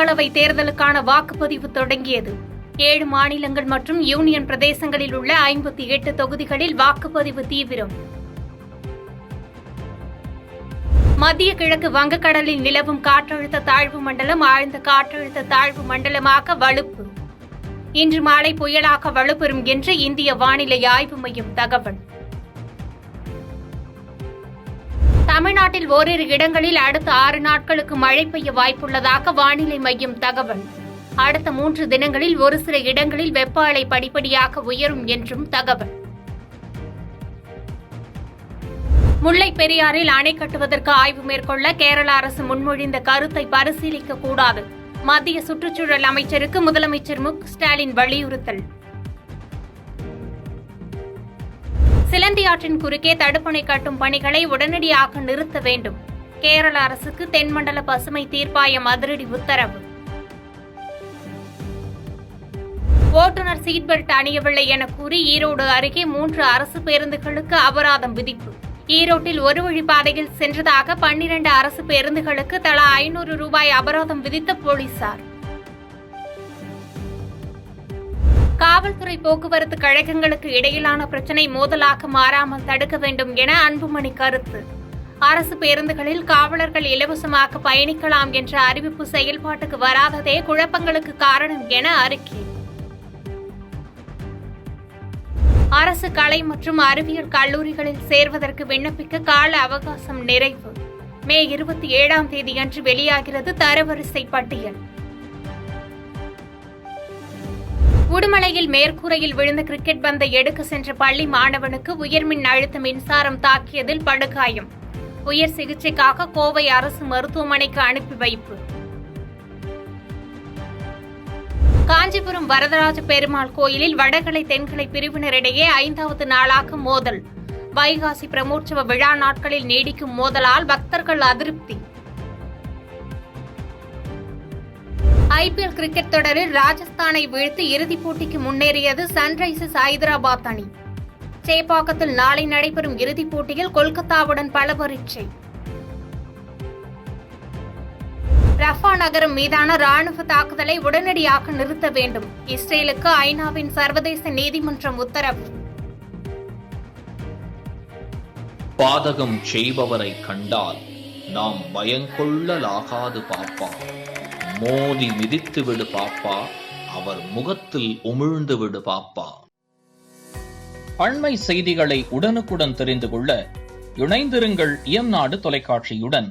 மக்களவை தேர்தலுக்கான வாக்குப்பதிவு தொடங்கியது. 7 மாநிலங்கள் மற்றும் யூனியன் பிரதேசங்களில் உள்ள 58 தொகுதிகளில் வாக்குப்பதிவு தீவிரம். மத்திய கிழக்கு வங்கக்கடலில் நிலவும் காற்றழுத்த தாழ்வு மண்டலம் ஆழ்ந்த காற்றழுத்த தாழ்வு மண்டலமாக வலுப்பு. இன்று மாலை புயலாக வலுப்பெறும் என்று இந்திய வானிலை ஆய்வு மையம் தகவல். தமிழ்நாட்டில் ஓரிரு இடங்களில் அடுத்த 6 நாட்களுக்கு மழை பெய்ய வாய்ப்புள்ளதாக வானிலை மையம் தகவல். அடுத்த 3 தினங்களில் ஒரு சில இடங்களில் வெப்ப அலை படிப்படியாக உயரும் என்றும் தகவல். முல்லை பெரியாறில் அணை கட்டுவதற்கு ஆய்வு மேற்கொள்ள கேரள அரசு முன்மொழிந்த கருத்தை பரிசீலிக்க கூடாது. மத்திய சுற்றுச்சூழல் அமைச்சருக்கு முதலமைச்சர் மு.க.ஸ்டாலின் வலியுறுத்தல். சிலந்தி ஆற்றின் குறுக்கே தடுப்பணை கட்டும் பணிகளை உடனடியாக நிறுத்த வேண்டும். கேரள அரசுக்கு தென்மண்டல பசுமை தீர்ப்பாயம் அதிரடி உத்தரவு. ஓட்டுநர் சீட் பெல்ட் அணியவில்லை என கூறி ஈரோடு அருகே 3 அரசு பேருந்துகளுக்கு அபராதம் விதிப்பு. ஈரோட்டில் ஒரு வழிப்பாதையில் சென்றதாக 12 அரசு பேருந்துகளுக்கு தலா 500 ரூபாய் அபராதம் விதித்த போலீசார். காவல்துறை போக்குவரத்து கழகங்களுக்கு இடையிலான பிரச்சினை மோதலாக மாறாமல் தடுக்க வேண்டும் என அன்புமணி கருத்து. அரசு பேருந்துகளில் காவலர்கள் இலவசமாக பயணிக்கலாம் என்ற அறிவிப்பு செயல்பாட்டுக்கு வராததே குழப்பங்களுக்கு காரணம் என அறிக்கை. அரசு கலை மற்றும் அறிவியல் கல்லூரிகளில் சேர்வதற்கு விண்ணப்பிக்க கால அவகாசம் நிறைவு. மே 27ஆம் தேதியன்று வெளியாகிறது தரவரிசை பட்டியல். உடுமலையில் மேற்கூரையில் விழுந்த கிரிக்கெட் பந்தை எடுக்க சென்ற பள்ளி மாணவனுக்கு உயர்மின் அழுத்த மின்சாரம் தாக்கியதில் படுகாயம். உயர் சிகிச்சைக்காக கோவை அரசு மருத்துவமனைக்கு அனுப்பி வைப்பு. காஞ்சிபுரம் வரதராஜ பெருமாள் கோயிலில் வடகலை தென்கலை பிரிவினரிடையே 5வது நாளாக மோதல். வைகாசி பிரமோற்சவ விழா நாட்களில் நீடிக்கும் மோதலால் பக்தர்கள் அதிருப்தி. IPL கிரிக்கெட் தொடரில் ராஜஸ்தானை வீழ்த்தி இறுதிப் போட்டிக்கு முன்னேறியது சன்ரைசர்ஸ் ஹைதராபாத் அணி. சேப்பாக்கத்தில் நாளை நடைபெறும் இறுதிப் போட்டியில் கொல்கத்தாவுடன் பல பரீட்சை. ரஃபா நகரம் மீதான ராணுவ தாக்குதலை உடனடியாக நிறுத்த வேண்டும். இஸ்ரேலுக்கு ஐநாவின் சர்வதேச நீதிமன்றம் உத்தரவு. பாதகம் செய்பவரை கண்டால் நாம் பயங்கொள்ளலாகாது பாப்பா. மோதி மிதித்து விடு பாப்பா, அவர் முகத்தில் உமிழ்ந்து விடு பாப்பா. அண்மை செய்திகளை உடனுக்குடன் தெரிந்து கொள்ள இணைந்திருங்கள் இயம்நாடு தொலைக்காட்சியுடன்.